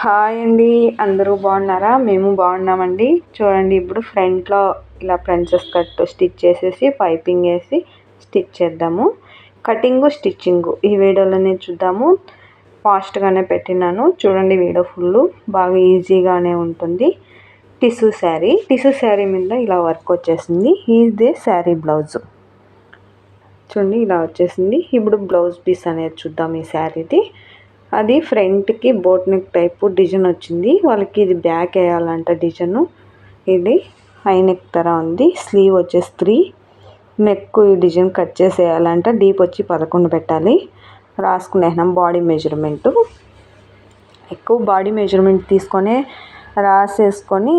Hi అండి, అందరూ బాగున్నారా? మేము బాగున్నామండి. చూడండి, ఇప్పుడు ఫ్రంట్లో ఇలా ప్రిన్సెస్ కట్ స్టిచ్ చేసేసి పైపింగ్ వేసి స్టిచ్ చేద్దాము. కటింగు స్టిచ్చింగు ఈ వీడియోలోనే చూద్దాము. ఫాస్ట్గానే పెట్టినాను చూడండి, వీడియో ఫుల్ బాగా ఈజీగానే ఉంటుంది. టిష్యూ శారీ మీద ఇలా వర్క్ వచ్చేసింది. ఇదే శారీ బ్లౌజ్ చూడండి, ఇలా వచ్చేసింది. ఇప్పుడు బ్లౌజ్ పీస్ అనేది చూద్దాం. ఈ శారీది అది ఫ్రంట్కి బోట్ నెక్ టైపు డిజైన్ వచ్చింది. వాళ్ళకి ఇది బ్యాక్ వేయాలంట డిజైన్. ఇది హై నెక్ తర ఉంది. స్లీవ్ వచ్చేసి 3, నెక్ డిజైన్ కట్ చేసేయాలంట. డీప్ వచ్చి 11 పెట్టాలి. రాసుకునేసినాం బాడీ మెజర్మెంటు. ఎక్కువ బాడీ మెజర్మెంట్ తీసుకొని రాసేసుకొని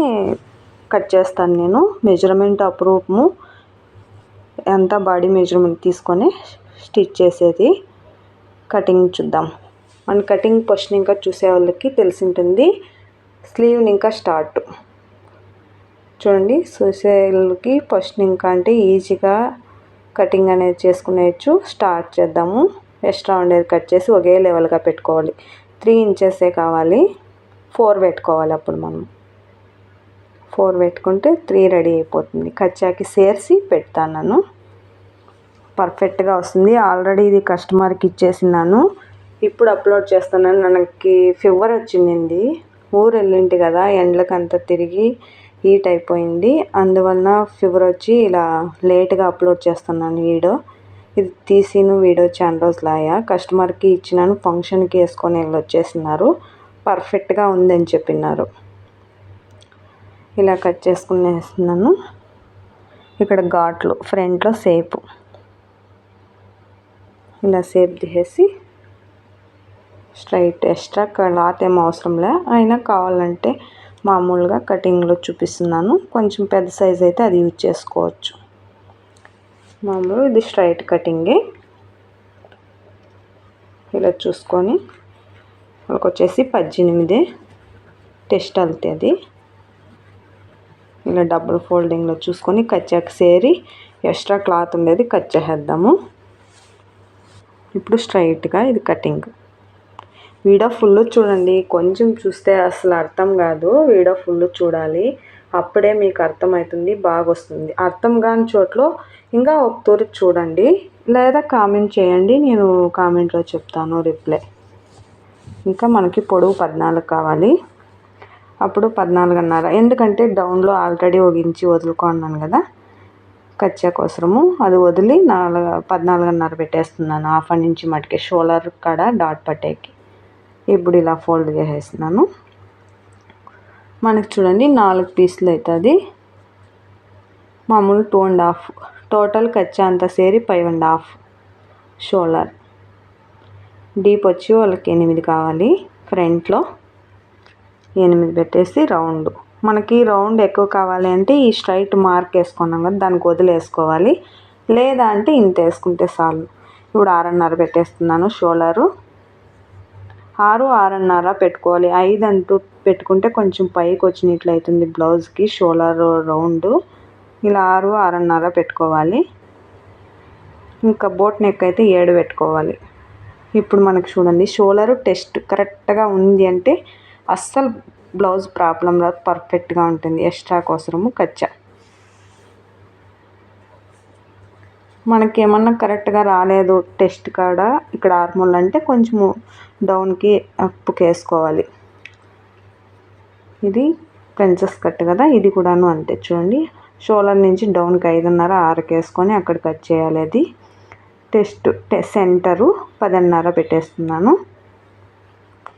కట్ చేస్తాను నేను. మెజర్మెంట్ అప్రూఫము అంతా బాడీ మెజర్మెంట్ తీసుకొని స్టిచ్ చేసేది. కటింగ్ చూద్దాం. మన కటింగ్ ఫస్ట్ ఇంకా చూసే వాళ్ళకి తెలిసి ఉంటుంది. స్లీవ్ ఇంకా స్టార్ట్ చూడండి. చూసే వాళ్ళకి ఫస్ట్ ఇంకా అంటే ఈజీగా కటింగ్ అనేది చేసుకునేచ్చు. స్టార్ట్ చేద్దాము. ఎక్స్ట్రా ఉండేది కట్ చేసి ఒకే లెవెల్గా పెట్టుకోవాలి. 3 ఇంచెసే కావాలి. 4 పెట్టుకోవాలి. అప్పుడు మనం 4 పెట్టుకుంటే 3 రెడీ అయిపోతుంది. కచ్చాకి సేర్చి పెడతాను. పర్ఫెక్ట్గా వస్తుంది. ఆల్రెడీ ఇది కస్టమర్కి ఇచ్చేసినాను. ఇప్పుడు అప్లోడ్ చేస్తున్నాను. మనకి ఫీవర్ వచ్చింది. ఊరు వెళ్ళింటి కదా, ఎండలకంతా తిరిగి హీట్ అయిపోయింది. అందువలన ఫీవర్ వచ్చి ఇలా లేట్గా అప్లోడ్ చేస్తున్నాను వీడియో. ఇది తీసిన వీడియో చాలా రోజులు ఆయా. కస్టమర్కి ఇచ్చినాను. ఫంక్షన్కి వేసుకొని వచ్చేసినారు. పర్ఫెక్ట్గా ఉందని చెప్పినారు. ఇలా కట్ చేసుకునేస్తున్నాను. ఇక్కడ ఘాట్లు ఫ్రంట్లో సేపు ఇలా సేప్ తీసేసి స్ట్రైట్. ఎక్స్ట్రా క్లాత్ ఏం అవసరంలే, అయినా కావాలంటే మామూలుగా కటింగ్లో చూపిస్తున్నాను. కొంచెం పెద్ద సైజ్ అయితే అది యూజ్ చేసుకోవచ్చు. మామూలు ఇది స్ట్రైట్ కటింగే. ఇలా చూసుకొని వాళ్ళకి వచ్చేసి 18 టెస్ట్ అవుతుంది. ఇలా డబుల్ ఫోల్డింగ్లో చూసుకొని కచ్చాకి సేరి ఎక్స్ట్రా క్లాత్ ఉండేది కట్ చేసేద్దాము. ఇప్పుడు స్ట్రైట్గా ఇది కటింగ్. వీడియో ఫుల్ చూడండి. కొంచెం చూస్తే అసలు అర్థం కాదు. వీడియో ఫుల్ చూడాలి, అప్పుడే మీకు అర్థమవుతుంది. బాగా వస్తుంది. అర్థం కాని చోట్ల ఇంకా ఒకతూరి చూడండి, లేదా కామెంట్ చేయండి. నేను కామెంట్లో చెప్తాను రిప్లై. ఇంకా మనకి పొడవు 14 కావాలి. అప్పుడు 14.5. ఎందుకంటే డౌన్లో ఆల్రెడీ ఒక ఇంచి వదులుకున్నాను కదా కచ్చా కోసము. అది వదిలి 14.5 పెట్టేస్తున్నాను. హాఫ్ ఇంచి మటుకే షోల్డర్ కాడ డాట్ పట్టేకి. ఇప్పుడు ఇలా ఫోల్డ్ చేసేస్తున్నాను. మనకి చూడండి 4 పీసులు అవుతుంది. మామూలు 2.5 టోటల్ కచ్చా అంతా సేరి 5.5. షోల్డర్ డీప్ వచ్చి వాళ్ళకి 8 కావాలి. ఫ్రంట్లో 8 పెట్టేసి రౌండ్. మనకి రౌండ్ ఎక్కువ కావాలి అంటే ఈ స్ట్రైట్ మార్క్ వేసుకున్నాం కదా, దానికి వదిలేసుకోవాలి. లేదా అంటే ఇంత వేసుకుంటే చాలు. ఇప్పుడు 6.5 పెట్టేస్తున్నాను. షోల్డరు 6.5 పెట్టుకోవాలి. 5 అంటూ పెట్టుకుంటే కొంచెం పైకి వచ్చినట్లు అవుతుంది బ్లౌజ్కి. షోల్డర్ రౌండ్ ఇలా 6.5 పెట్టుకోవాలి. ఇంకా బోట్ నెక్ అయితే 7 పెట్టుకోవాలి. ఇప్పుడు మనకు చూడండి, షోల్డర్ టెస్ట్ కరెక్ట్గా ఉంది అంటే అస్సలు బ్లౌజ్ ప్రాబ్లం రాదు, పర్ఫెక్ట్గా ఉంటుంది. ఎక్స్ట్రా కోసము కచ్చా మనకి ఏమన్నా కరెక్ట్గా రాలేదు టెస్ట్ కాడ, ఇక్కడ ఆర్మోల్ అంటే కొంచెము డౌన్కి అప్పుకి వేసుకోవాలి. ఇది ప్రిన్సెస్ కట్ కదా, ఇది కూడాను అంతే. చూడండి, షోల్డర్ నుంచి డౌన్కి 5.5 6కి వేసుకొని అక్కడ కట్ చేయాలి. అది టెస్ట్ సెంటరు 10.5 పెట్టేస్తున్నాను.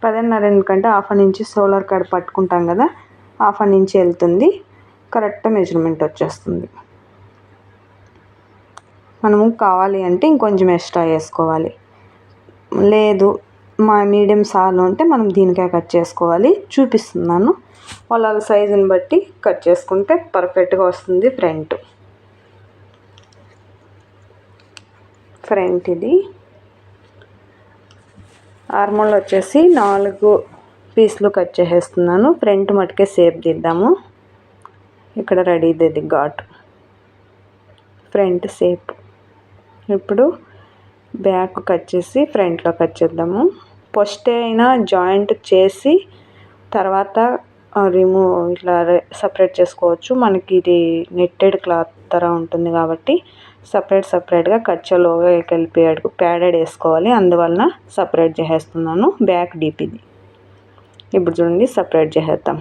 10.5 ఎందుకంటే హాఫ్ ఇంచి షోల్డర్ కాడ పట్టుకుంటాం కదా, హాఫ్ ఇంచి వెళ్తుంది. కరెక్ట్ మెజర్మెంట్ వచ్చేస్తుంది. మనము కావాలి అంటే ఇంకొంచెం ఎక్స్ట్రా వేసుకోవాలి. లేదు మా మీడియం సార్లు ఉంటే మనం దీనికే కట్ చేసుకోవాలి. చూపిస్తున్నాను. వాళ్ళ సైజుని బట్టి కట్ చేసుకుంటే పర్ఫెక్ట్గా వస్తుంది. ఫ్రంట్ ఇది ఆర్మోల్ వచ్చేసి 4 పీసులు కట్ చేసేస్తున్నాను. ఫ్రంట్ మటుకే సేప్ దిద్దాము. ఇక్కడ రెడీ ఇది ఘాట్ ఫ్రంట్ సేప్. ఇప్పుడు బ్యాక్ కట్ చేసి ఫ్రంట్లో కట్ చేద్దాము. ఫస్ట్ అయినా జాయింట్ చేసి తర్వాత ఇట్లా సపరేట్ చేసుకోవచ్చు. మనకి ఇది నెట్టెడ్ క్లాత్ తర ఉంటుంది కాబట్టి సపరేట్గా కచ్చలోగా కలిపి ప్యాడెడ్ వేసుకోవాలి. అందువలన సపరేట్ చేసేస్తున్నాను. బ్యాక్ డీప్ది ఇప్పుడు చూడండి సపరేట్ చేసేద్దాం.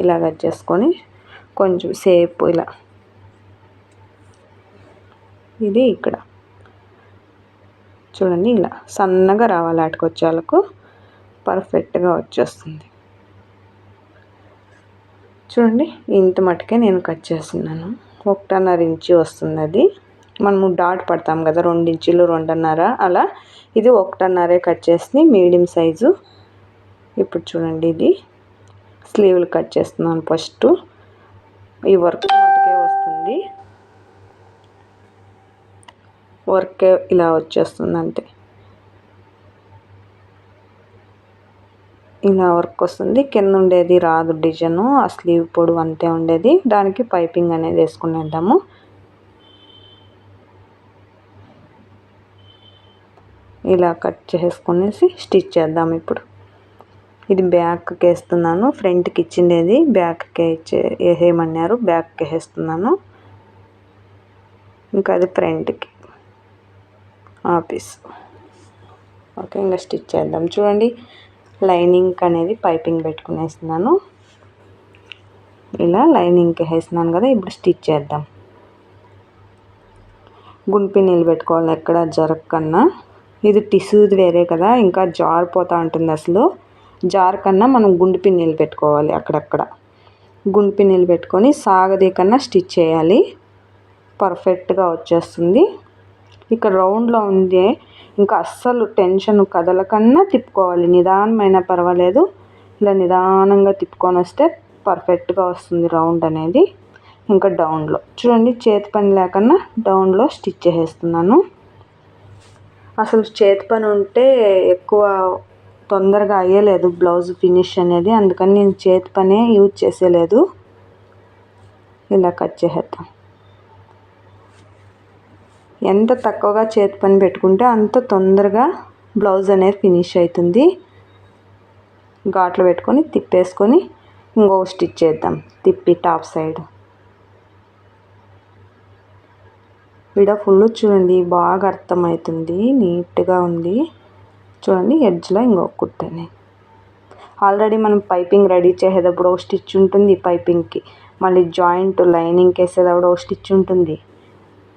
ఇలా కట్ చేసుకొని కొంచెం సేపు ఇలా ఇది ఇక్కడ చూడండి ఇలా సన్నగా రావాలి. అటుకొచ్చేలకు పర్ఫెక్ట్గా వచ్చేస్తుంది. చూడండి ఇంత మటుకే నేను కట్ చేస్తున్నాను. 1.5 ఇంచు వస్తుంది. అది మనము డాట్ పడతాం కదా 2 ఇంచులు 2.5 అలా ఇది 1.5 కట్ చేసి మీడియం సైజు. ఇప్పుడు చూడండి ఇది స్లీవ్లు కట్ చేస్తున్నాను. ఫస్ట్ ఈ వర్క్ మటుకే వస్తుంది. వర్క్ ఇలా వచ్చేస్తుంది అంతే. ఇలా వర్క్ వస్తుంది. కింద ఉండేది రాదు డిజైను. ఆ స్లీవ్ పొడవు అంతే ఉండేది. దానికి పైపింగ్ అనేది వేసుకునేద్దాము. ఇలా కట్ చేసుకునేసి స్టిచ్ చేద్దాం. ఇప్పుడు ఇది బ్యాక్కి వేస్తున్నాను. ఫ్రంట్కి ఇచ్చిండేది బ్యాక్కి వేసేయమన్నారు. బ్యాక్కి వేస్తున్నాను. ఇంకా అది ఫ్రంట్కి ఆఫీస్. ఓకే ఇంకా స్టిచ్ చేద్దాం. చూడండి లైనింగ్ అనేది పైపింగ్ పెట్టుకునేస్తున్నాను. ఇలా లైనింగ్కి వేసినాను కదా. ఇప్పుడు స్టిచ్ చేద్దాం. గుండ్పిన్నీళ్ళు పెట్టుకోవాలి ఎక్కడ జరగకన్నా. ఇది టిష్యూది వేరే కదా, ఇంకా జారిపోతూ ఉంటుంది. అసలు జారకన్నా మనం గుండు పిన్నీళ్ళు పెట్టుకోవాలి. అక్కడక్కడ గుండు పిన్నీళ్ళు పెట్టుకొని సాగదీకన్నా స్టిచ్ చేయాలి. పర్ఫెక్ట్గా వచ్చేస్తుంది. ఇక్కడ రౌండ్లో ఉంది. ఇంకా అస్సలు టెన్షన్ కదలకన్నా తిప్పుకోవాలి. నిదానమైన పర్వాలేదు. ఇలా నిదానంగా తిప్పుకొని వస్తే పర్ఫెక్ట్గా వస్తుంది రౌండ్ అనేది. ఇంకా డౌన్లో చూడండి చేతి పని లేకన్నా డౌన్లో స్టిచ్ చేసేస్తున్నాను. అసలు చేతి పని ఉంటే ఎక్కువ తొందరగా అయ్యలేదు బ్లౌజ్ ఫినిష్ అనేది. అందుకని నేను చేతి పనే యూజ్ చేసేలేదు. ఇలా కట్ చేసేద్దాం. ఎంత తక్కువగా చేతి పని పెట్టుకుంటే అంత తొందరగా బ్లౌజ్ అనేది ఫినిష్ అవుతుంది. ఘాట్లు పెట్టుకొని తిప్పేసుకొని ఇంకొక స్టిచ్ చేద్దాం. తిప్పి టాప్ సైడ్ విడ ఫుల్ చూడండి బాగా అర్థమవుతుంది. నీట్గా ఉంది. చూడండి ఎడ్జ్లో ఇంకొక కుట్టని. ఆల్రెడీ మనం పైపింగ్ రెడీ చేసేటప్పుడు ఒక స్టిచ్ ఉంటుంది పైపింగ్కి. మళ్ళీ జాయింట్ లైనింగ్కి వేసేటప్పుడు ఒక స్టిచ్ ఉంటుంది.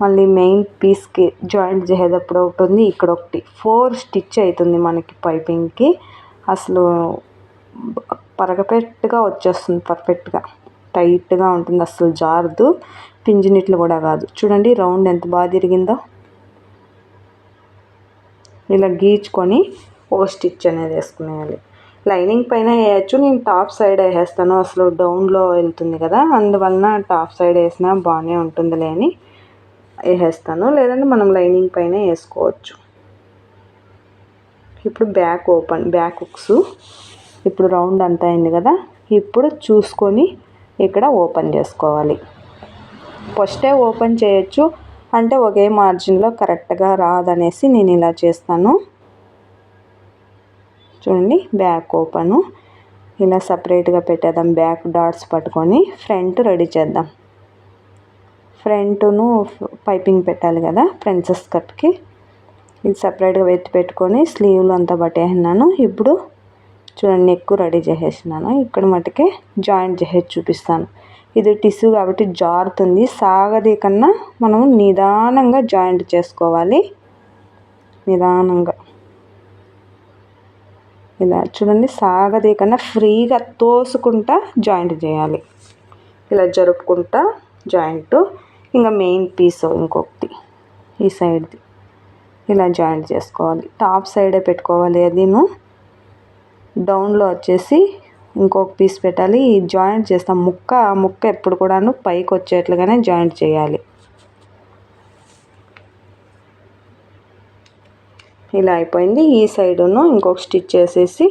మళ్ళీ మెయిన్ పీస్కి జాయింట్ చేసేటప్పుడు ఒకటి ఉంది. ఇక్కడ ఒకటి 4 స్టిచ్ అవుతుంది మనకి పైపింగ్కి. అసలు పర్ఫెక్ట్గా వచ్చేస్తుంది. పర్ఫెక్ట్గా టైట్గా ఉంటుంది. అసలు జారదు. పింజినిట్లు కూడా కాదు. చూడండి రౌండ్ ఎంత బాగా తిరిగిందో. ఇలా గీచుకొని ఓ స్టిచ్ అనేది వేసుకునేయాలి. లైనింగ్ పైన వేయచ్చు. నేను టాప్ సైడ్ వేసేస్తాను. అసలు డౌన్లో వెళ్తుంది కదా, అందువలన టాప్ సైడ్ వేసినా బాగానే ఉంటుందిలే అని వేసేస్తాను. లేదంటే మనం లైనింగ్ పైన వేసుకోవచ్చు. ఇప్పుడు బ్యాక్ హుక్స్. ఇప్పుడు రౌండ్ అంతా అయింది కదా. ఇప్పుడు చూసుకొని ఇక్కడ ఓపెన్ చేసుకోవాలి. ఫస్టే ఓపెన్ చేయొచ్చు. అంటే ఒకే మార్జిన్లో కరెక్ట్గా రాదనేసి నేను ఇలా చేస్తాను. చూడండి బ్యాక్ ఓపెను ఇలా సపరేట్గా పెట్టేద్దాం. బ్యాక్ డాట్స్ పట్టుకొని ఫ్రంట్ రెడీ చేద్దాం. ఫ్రంట్ను పైపింగ్ పెట్టాలి కదా ప్రిన్సెస్ కట్కి. ఇది సపరేట్గా పెట్టుకొని స్లీవ్లు అంతా పట్టేసినాను. ఇప్పుడు చూడండి నెక్ రెడీ చేసేసినాను. ఇక్కడ మటుకే జాయింట్ చేసేసి చూపిస్తాను. ఇది టిష్యూ కాబట్టి జారుతుంది. సాగది కన్నా మనం నిదానంగా జాయింట్ చేసుకోవాలి. నిదానంగా ఇలా చూడండి సాగది కన్నా ఫ్రీగా తోసుకుంటా జాయింట్ చేయాలి. ఇలా జరుపుకుంటా జాయింట్. ఇంకా మెయిన్ పీస్ ఇంకొకటి ఈ సైడ్ది ఇలా జాయింట్ చేసుకోవాలి. టాప్ సైడే పెట్టుకోవాలి. అదిను డౌన్లో వచ్చేసి ఇంకొక పీస్ పెట్టాలి. జాయింట్ చేస్తాం. ముక్క ఎప్పుడు కూడాను పైకి వచ్చేట్లుగానే జాయింట్ చేయాలి. ఇలా అయిపోయింది. ఈ సైడును ఇంకొక స్టిచ్ చేసేసి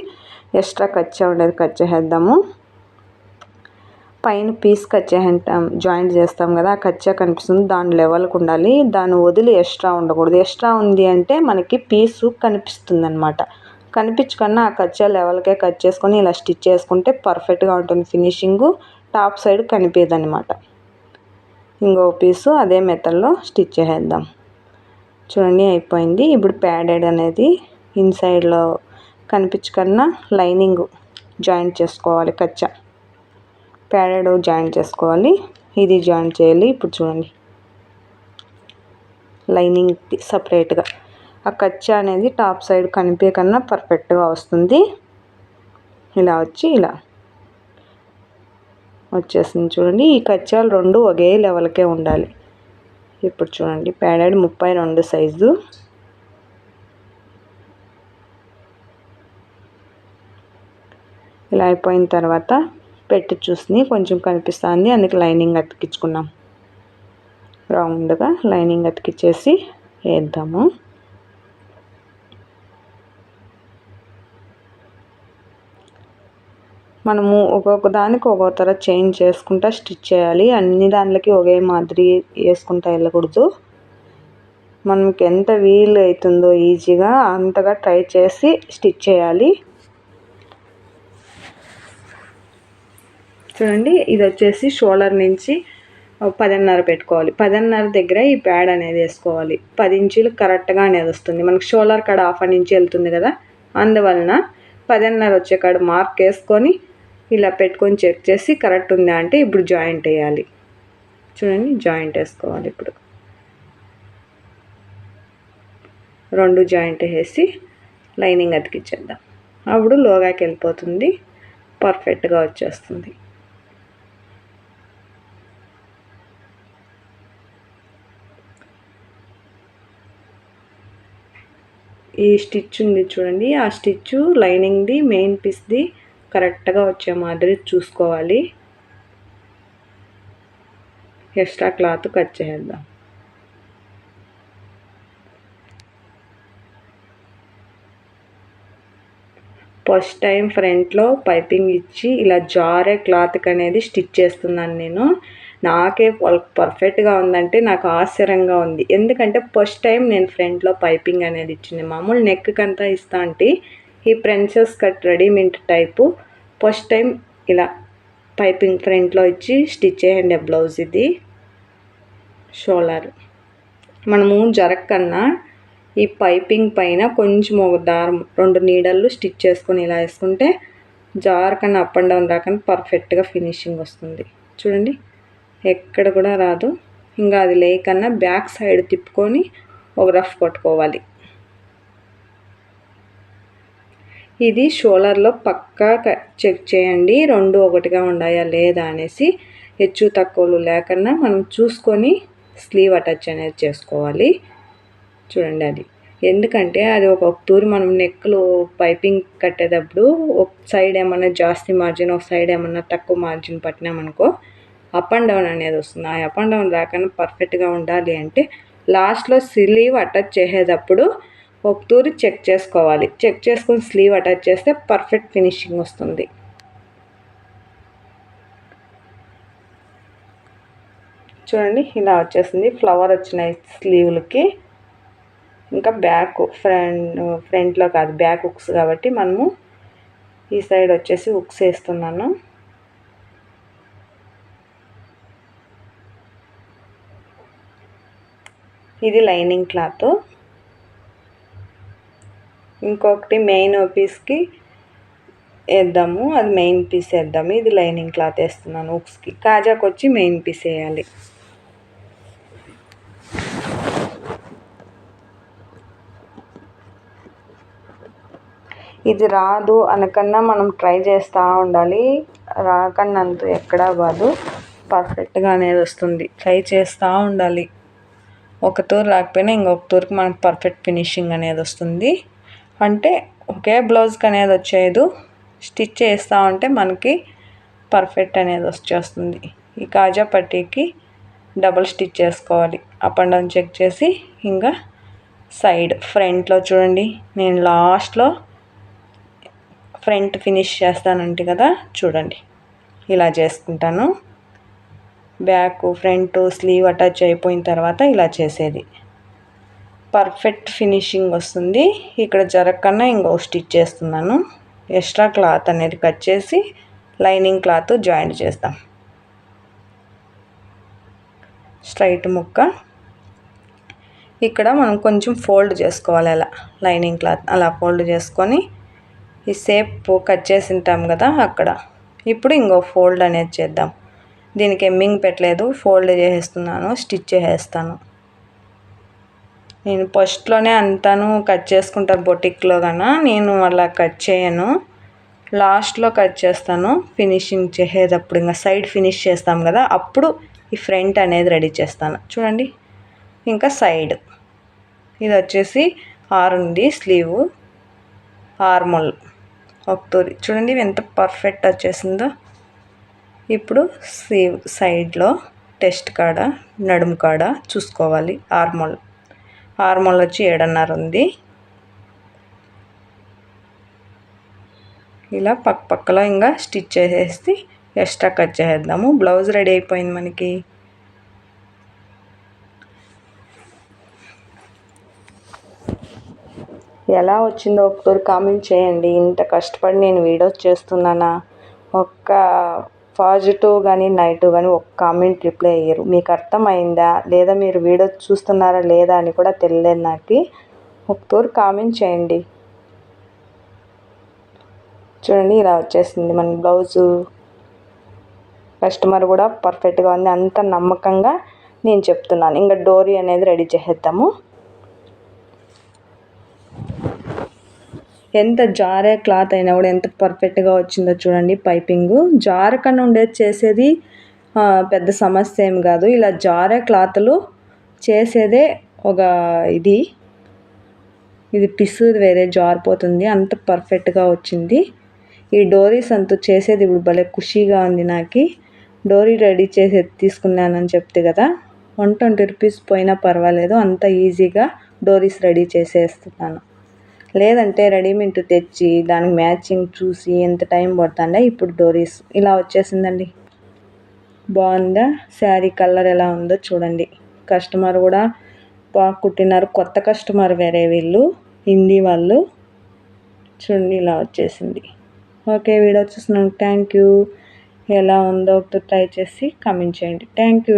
ఎక్స్ట్రా కచ్చా ఉండేది కట్ చేసేద్దాము. పైన పీస్ కట్ చేసేంటాం జాయింట్ చేస్తాం కదా, ఆ కచ్చా కనిపిస్తుంది. దాని లెవెల్కి ఉండాలి. దాన్ని వదిలి ఎక్స్ట్రా ఉండకూడదు. ఎక్స్ట్రా ఉంది అంటే మనకి పీసు కనిపిస్తుంది అనమాట. కనిపించకుండా ఆ కచ్చా లెవెల్కే కట్ చేసుకొని ఇలా స్టిచ్ చేసుకుంటే పర్ఫెక్ట్గా ఉంటుంది ఫినిషింగు. టాప్ సైడ్ కనిపించదు అనమాట. ఇంకో పీసు అదే మెథడ్లో స్టిచ్ చేసేద్దాం. చూడండి అయిపోయింది. ఇప్పుడు ప్యాడెడ్ అనేది ఇన్సైడ్లో కనిపించకుండా లైనింగ్ జాయింట్ చేసుకోవాలి. కచ్చా ప్యాడెడ్ జాయింట్ చేసుకోవాలి. ఇది జాయింట్ చేయాలి. ఇప్పుడు చూడండి లైనింగ్ సపరేట్గా ఆ కచ్చా అనేది టాప్ సైడ్ కనిపించకుండా పర్ఫెక్ట్గా వస్తుంది. ఇలా వచ్చేసింది చూడండి. ఈ కచ్చాలు రెండు ఒకే లెవెల్కే ఉండాలి. ఇప్పుడు చూడండి ప్యాడెడ్ 32 సైజు. ఇలా అయిపోయిన తర్వాత పెట్టి చూసి కొంచెం కనిపిస్తుంది, అందుకే లైనింగ్ అతికించుకున్నాం. రౌండ్గా లైనింగ్ అతికిచ్చేసి వేద్దాము. మనము ఒక్కొక్క దానికి ఒక్కొక్క తర చేంజ్ చేసుకుంటా స్టిచ్ చేయాలి. అన్ని దాంట్లకి ఒకే మాదిరి వేసుకుంటా వెళ్ళకూడదు. మనకి ఎంత వీలు అవుతుందో ఈజీగా అంతగా ట్రై చేసి స్టిచ్ చేయాలి. చూడండి ఇది వచ్చేసి షోల్డర్ నుంచి 10.5 పెట్టుకోవాలి. 10.5 దగ్గర ఈ ప్యాడ్ అనేది వేసుకోవాలి. 10 ఇంచులు కరెక్ట్గా అనేది వస్తుంది. మనకి షోల్డర్ కాడ 1/2 ఇంచ్ వెళ్తుంది కదా, అందువలన 10.5 వచ్చే కాడ మార్క్ వేసుకొని ఇలా పెట్టుకొని చెక్ చేసి కరెక్ట్ ఉందా అంటే ఇప్పుడు జాయింట్ వేయాలి. చూడండి జాయింట్ వేసుకోవాలి. ఇప్పుడు 2 జాయింట్ వేసి లైనింగ్ అతికిచ్చేద్దాం. అప్పుడు లోగాకి వెళ్ళిపోతుంది, పర్ఫెక్ట్గా వచ్చేస్తుంది. ఈ స్టిచ్ ఉంది చూడండి, ఆ స్టిచ్ లైనింగ్ది మెయిన్ పీస్ది కరెక్ట్గా వచ్చే మాదిరి చూసుకోవాలి. ఎక్స్ట్రా క్లాత్ కట్ చేద్దాం. ఫస్ట్ టైం ఫ్రంట్లో పైపింగ్ ఇచ్చి ఇలా జారే క్లాత్కి అనేది స్టిచ్ చేస్తున్నాను నేను. నాకే పర్ఫెక్ట్గా ఉందంటే నాకు ఆశ్చర్యంగా ఉంది. ఎందుకంటే ఫస్ట్ టైం నేను ఫ్రంట్లో పైపింగ్ అనేది ఇచ్చింది. మామూలు నెక్కి అంతా ఇస్తా అంటే ఈ princess cut readymade type first time ఇలా పైపింగ్ ఫ్రంట్లో ఇచ్చి స్టిచ్ చేయండి. బ్లౌజ్ ఇది షోల్డర్. మనము జరగకన్నా ఈ పైపింగ్ పైన కొంచెం ఒక దారం 2 నీడలు స్టిచ్ చేసుకొని ఇలా వేసుకుంటే జారకన్నా అప్ అండ్ డౌన్ రాకుండా పర్ఫెక్ట్గా ఫినిషింగ్ వస్తుంది. చూడండి ఎక్కడ కూడా రాదు. ఇంకా అది లేకన్నా బ్యాక్ సైడ్ తిప్పుకొని ఒక రఫ్ కొట్టుకోవాలి. ఇది షోల్డర్లో పక్కా చెక్ చేయండి, 2 ఒకటిగా ఉన్నాయా లేదా అనేసి. హెచ్చు తక్కువలు లేకన్నా మనం చూసుకొని స్లీవ్ అటాచ్ అనేది చేసుకోవాలి. చూడండి అది ఎందుకంటే అది ఒక తూరి మనం నెక్లు పైపింగ్ కట్టేటప్పుడు ఒక సైడ్ ఏమన్నా జాస్తి మార్జిన్, ఒక సైడ్ ఏమన్నా తక్కువ మార్జిన్ పట్టినామనుకో అప్ అండ్ డౌన్ అనేది వస్తుంది. ఆ అప్ అండ్ డౌన్ రాకుండా పర్ఫెక్ట్గా ఉండాలి అంటే లాస్ట్లో స్లీవ్ అటాచ్ చేసేటప్పుడు ఒక తూరి చెక్ చేసుకోవాలి. చెక్ చేసుకొని స్లీవ్ అటాచ్ చేస్తే పర్ఫెక్ట్ ఫినిషింగ్ వస్తుంది. చూడండి ఇలా వచ్చేసింది. ఫ్లవర్ వచ్చినాయి స్లీవ్లకి. ఇంకా బ్యాక్ ఫ్రంట్లో కాదు బ్యాక్ హుక్స్ కాబట్టి మనము ఈ సైడ్ వచ్చేసి హుక్స్ వేస్తున్నాను. ఇది లైనింగ్ క్లాత్. ఇంకొకటి మెయిన్ పీస్కి వేద్దాము, అది మెయిన్ పీస్ వేద్దాము. ఇది లైనింగ్ క్లాత్ వేస్తున్నాను హుక్స్కి. కాజాకి వచ్చి మెయిన్ పీస్ వేయాలి. ఇది రాదు అనకన్నా మనం ట్రై చేస్తూ ఉండాలి. రాకన్నంత ఎక్కడా కాదు, పర్ఫెక్ట్గా అనేది వస్తుంది. ట్రై చేస్తూ ఉండాలి. ఒక తూరు రాకపోయినా ఇంకొక తూరుకి మనకు పర్ఫెక్ట్ ఫినిషింగ్ అనేది వస్తుంది. అంటే ఒకే బ్లౌజ్కి అనేది వచ్చేది, స్టిచ్ చేస్తూ ఉంటే మనకి పర్ఫెక్ట్ అనేది వచ్చేస్తుంది. ఈ కాజా పట్టీకి డబుల్ స్టిచ్ చేసుకోవాలి. అప్ అండ్ డౌన్ చెక్ చేసి ఇంకా సైడ్ ఫ్రంట్లో చూడండి నేను లాస్ట్లో ఫ్రంట్ ఫినిష్ చేస్తానంటే కదా, చూడండి ఇలా చేసుకుంటాను. బ్యాక్ ఫ్రంట్ స్లీవ్ అటాచ్ అయిపోయిన తర్వాత ఇలా చేసేది పర్ఫెక్ట్ ఫినిషింగ్ వస్తుంది. ఇక్కడ జరగకన్నా ఇంకో స్టిచ్ చేస్తున్నాను. ఎక్స్ట్రా క్లాత్ అనేది కట్ చేసి లైనింగ్ క్లాత్ జాయింట్ చేస్తాం. స్ట్రైట్ ముక్క ఇక్కడ మనం కొంచెం ఫోల్డ్ చేసుకోవాలి. అలా లైనింగ్ క్లాత్ అలా ఫోల్డ్ చేసుకొని ఈ షేప్ కట్ చేసి ఉంటాం కదా అక్కడ ఇప్పుడు ఇంకో ఫోల్డ్ అనేది చేద్దాం. దీనికి ఎమ్మింగ్ పెట్టలేదు, ఫోల్డ్ చేసేస్తున్నాను, స్టిచ్ చేసేస్తాను. నేను ఫస్ట్లోనే అంతాను కట్ చేసుకుంటాను బొటిక్లో కన్నా, నేను అలా కట్ చేయను, లాస్ట్లో కట్ చేస్తాను. ఫినిషింగ్ చేసేటప్పుడు ఇంకా సైడ్ ఫినిష్ చేస్తాం కదా అప్పుడు ఈ ఫ్రంట్ అనేది రెడీ చేస్తాను. చూడండి, ఇంకా సైడ్ ఇది వచ్చేసి ఉంది స్లీవ్, ఆర్మోల్ ఒకటోది. చూడండి ఎంత పర్ఫెక్ట్ వచ్చేసిందో. ఇప్పుడు స్లీవ్ సైడ్లో టెస్ట్ కాడ నడుము కాడ చూసుకోవాలి. ఆర్మోల్ వచ్చి 7.5 ఉంది. ఇలా పక్కలో ఇంకా స్టిచ్ చేసేసి ఎక్స్ట్రా కట్ చేసేద్దాము. బ్లౌజ్ రెడీ అయిపోయింది మనకి. ఎలా వచ్చిందో ఒకసారి కామెంట్ చేయండి. ఇంత కష్టపడి నేను వీడియోస్ చేస్తున్నానా, ఒక్క పాజిటివ్ కానీ నెగిటివ్ కానీ ఒక కామెంట్ రిప్లై అయ్యారు. మీకు అర్థమైందా లేదా, మీరు వీడియో చూస్తున్నారా లేదా అని కూడా తెలియలేదు నాకు. ఒకసారి కామెంట్ చేయండి. చూడండి ఇలా వచ్చేసింది మన బ్లౌజు. కస్టమర్ కూడా పర్ఫెక్ట్గా ఉంది, అంత నమ్మకంగా నేను చెప్తున్నాను. ఇంకా డోరీ అనేది రెడీ చేసేద్దాము. ఎంత జారే క్లాత్ అయినా కూడా ఎంత పర్ఫెక్ట్గా వచ్చిందో చూడండి. పైపింగు జారకన్నా ఉండేది చేసేది పెద్ద సమస్య ఏం కాదు. ఇలా జారే క్లాత్లు చేసేదే ఒక ఇది పిసు వేరే జారిపోతుంది, అంత పర్ఫెక్ట్గా వచ్చింది. ఈ డోరీస్ అంతా చేసేది ఇప్పుడు భలే ఖుషీగా ఉంది నాకు. డోరీ రెడీ చేసేది తీసుకున్నానని చెప్తే కదా, 120 రూపీస్ పోయినా పర్వాలేదు, అంత ఈజీగా డోరీస్ రెడీ చేసేస్తున్నాను. లేదంటే రెడీమేడ్ తెచ్చి దానికి మ్యాచింగ్ చూసి ఎంత టైం పడుతుందా. ఇప్పుడు డోరీస్ ఇలా వచ్చేసిందండి. బాగుందా? శారీ కలర్ ఎలా ఉందో చూడండి. కస్టమర్ కూడా బాగా కుట్టినారు. కొత్త కస్టమర్ వేరే, వీళ్ళు హిందీ వాళ్ళు. చూడండి ఇలా వచ్చేసింది. ఓకే, వీడియో చూసినాను. Thank you. ఎలా ఉందో ఒకటి ట్రై చేసి కామెంట్ చేయండి. Thank you.